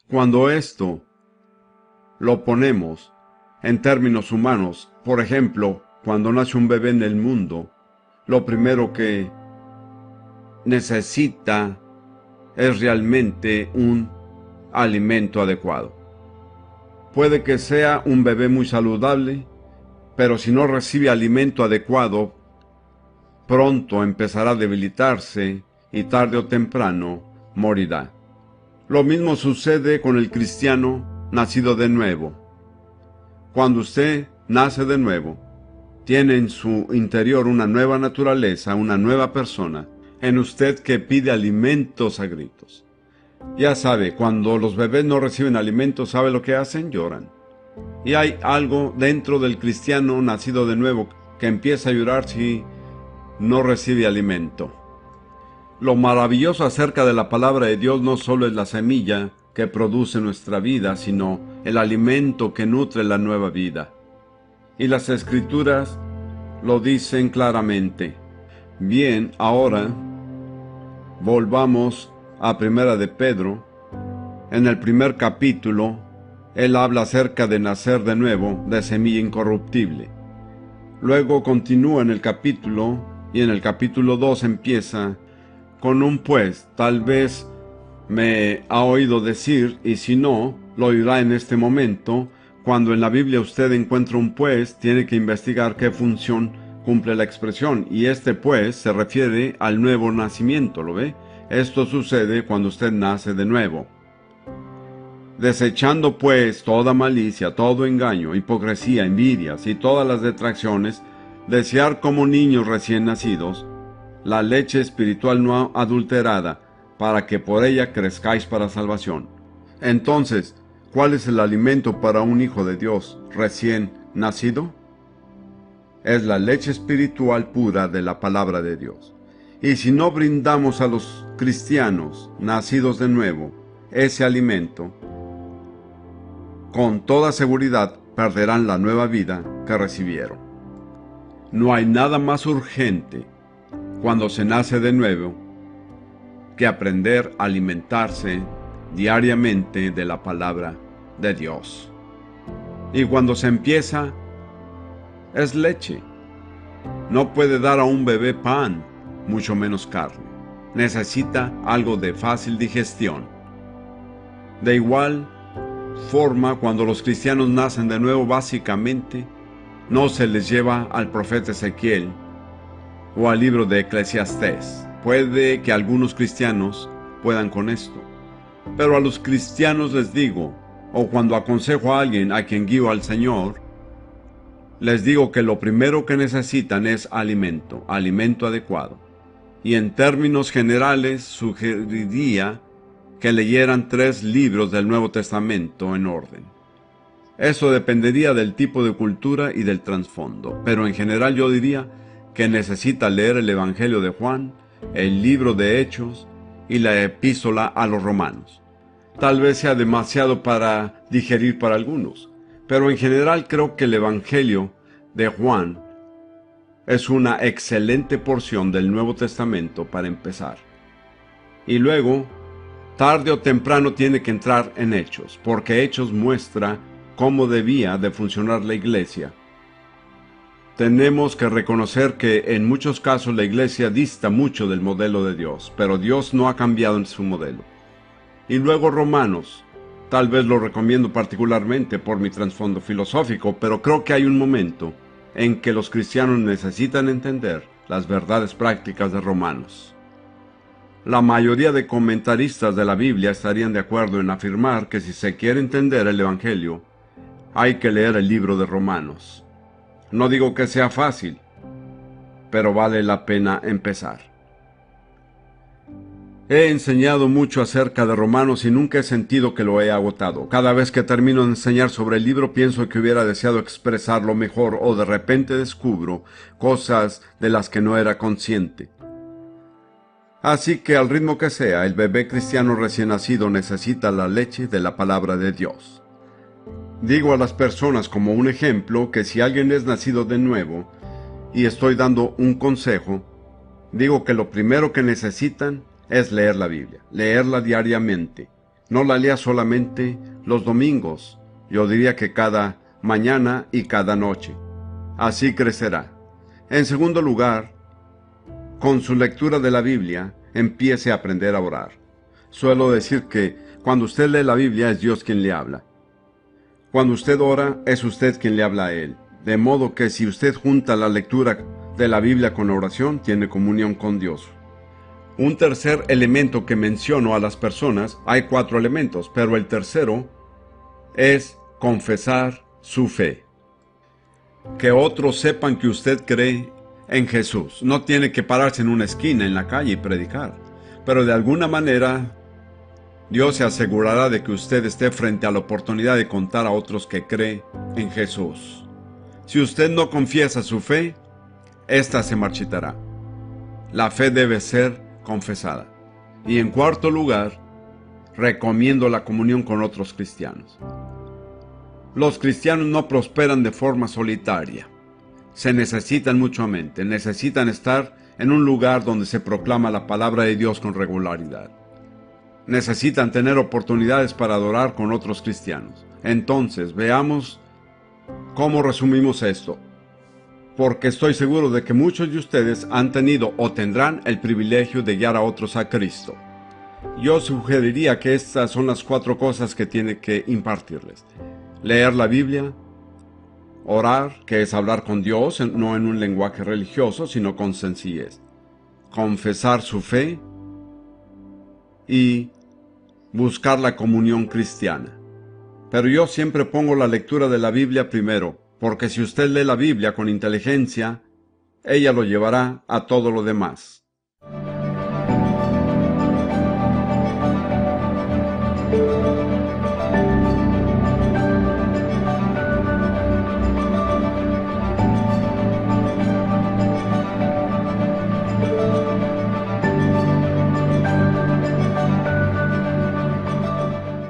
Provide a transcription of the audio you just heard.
Cuando esto lo ponemos en términos humanos, por ejemplo, cuando nace un bebé en el mundo, lo primero que necesita es realmente un alimento adecuado. Puede que sea un bebé muy saludable, pero si no recibe alimento adecuado, pronto empezará a debilitarse y tarde o temprano morirá. Lo mismo sucede con el cristiano nacido de nuevo. Cuando usted nace de nuevo, tiene en su interior una nueva naturaleza, una nueva persona, en usted que pide alimentos a gritos. Ya sabe, cuando los bebés no reciben alimentos, ¿sabe lo que hacen? Lloran. Y hay algo dentro del cristiano nacido de nuevo que empieza a llorar si no recibe alimento. Lo maravilloso acerca de la palabra de Dios no solo es la semilla que produce nuestra vida, sino el alimento que nutre la nueva vida. Y las Escrituras lo dicen claramente. Bien, ahora volvamos a Primera de Pedro. En el primer capítulo, él habla acerca de nacer de nuevo, de semilla incorruptible. Luego continúa en el capítulo, y en el capítulo 2 empieza con un pues. Tal vez me ha oído decir, y si no, lo oirá en este momento. Cuando en la Biblia usted encuentra un pues, tiene que investigar qué función cumple la expresión, y este pues se refiere al nuevo nacimiento, ¿lo ve? Esto sucede cuando usted nace de nuevo. Desechando pues toda malicia, todo engaño, hipocresía, envidias y todas las detracciones, desear como niños recién nacidos la leche espiritual no adulterada, para que por ella crezcáis para salvación. Entonces, ¿cuál es el alimento para un hijo de Dios recién nacido? Es la leche espiritual pura de la palabra de Dios. Y si no brindamos a los cristianos nacidos de nuevo ese alimento, con toda seguridad perderán la nueva vida que recibieron. No hay nada más urgente cuando se nace de nuevo que aprender a alimentarse diariamente de la palabra de Dios. Y cuando se empieza, es leche. No puede dar a un bebé pan, mucho menos carne. Necesita algo de fácil digestión. De igual forma, cuando los cristianos nacen de nuevo, básicamente, no se les lleva al profeta Ezequiel o al libro de Eclesiastés. Puede que algunos cristianos puedan con esto, pero a los cristianos les digo, o cuando aconsejo a alguien a quien guío al Señor, les digo que lo primero que necesitan es alimento adecuado. Y en términos generales sugeriría que leyeran 3 libros del Nuevo Testamento en orden. Eso dependería del tipo de cultura y del trasfondo, pero en general yo diría que necesita leer el Evangelio de Juan, el libro de Hechos y la epístola a los Romanos. Tal vez sea demasiado para digerir para algunos, pero en general creo que el Evangelio de Juan es una excelente porción del Nuevo Testamento para empezar. Y luego, tarde o temprano tiene que entrar en Hechos, porque Hechos muestra cómo debía de funcionar la iglesia. Tenemos que reconocer que en muchos casos la iglesia dista mucho del modelo de Dios, pero Dios no ha cambiado en su modelo. Y luego Romanos, tal vez lo recomiendo particularmente por mi trasfondo filosófico, pero creo que hay un momento en que los cristianos necesitan entender las verdades prácticas de Romanos. La mayoría de comentaristas de la Biblia estarían de acuerdo en afirmar que si se quiere entender el Evangelio, hay que leer el libro de Romanos. No digo que sea fácil, pero vale la pena empezar. He enseñado mucho acerca de Romanos y nunca he sentido que lo he agotado. Cada vez que termino de enseñar sobre el libro pienso que hubiera deseado expresarlo mejor, o de repente descubro cosas de las que no era consciente. Así que al ritmo que sea, el bebé cristiano recién nacido necesita la leche de la palabra de Dios. Digo a las personas como un ejemplo que si alguien es nacido de nuevo y estoy dando un consejo, digo que lo primero que necesitan es leer la Biblia, leerla diariamente. no la lea solamente los domingos, yo diría que cada mañana y cada noche. Así crecerá. En segundo lugar, con su lectura de la Biblia, empiece a aprender a orar. Suelo decir que cuando usted lee la Biblia es Dios quien le habla. Cuando usted ora es usted quien le habla a Él. De modo que si usted junta la lectura de la Biblia con la oración, tiene comunión con Dios. Un tercer elemento que menciono a las personas, hay 4 elementos, pero el tercero es confesar su fe. Que otros sepan que usted cree en Jesús. No tiene que pararse en una esquina en la calle y predicar, pero de alguna manera Dios se asegurará de que usted esté frente a la oportunidad de contar a otros que cree en Jesús. Si usted no confiesa su fe, ésta se marchitará. La fe debe ser confesada. Y en cuarto lugar, recomiendo la comunión con otros cristianos. Los cristianos no prosperan de forma solitaria. Se necesitan mutuamente, necesitan estar en un lugar donde se proclama la palabra de Dios con regularidad. Necesitan tener oportunidades para adorar con otros cristianos. Entonces, veamos cómo resumimos esto, porque estoy seguro de que muchos de ustedes han tenido o tendrán el privilegio de guiar a otros a Cristo. Yo sugeriría que estas son las 4 cosas que tiene que impartirles. Leer la Biblia, orar, que es hablar con Dios, no en un lenguaje religioso, sino con sencillez. Confesar su fe y buscar la comunión cristiana. Pero yo siempre pongo la lectura de la Biblia primero, porque si usted lee la Biblia con inteligencia, ella lo llevará a todo lo demás.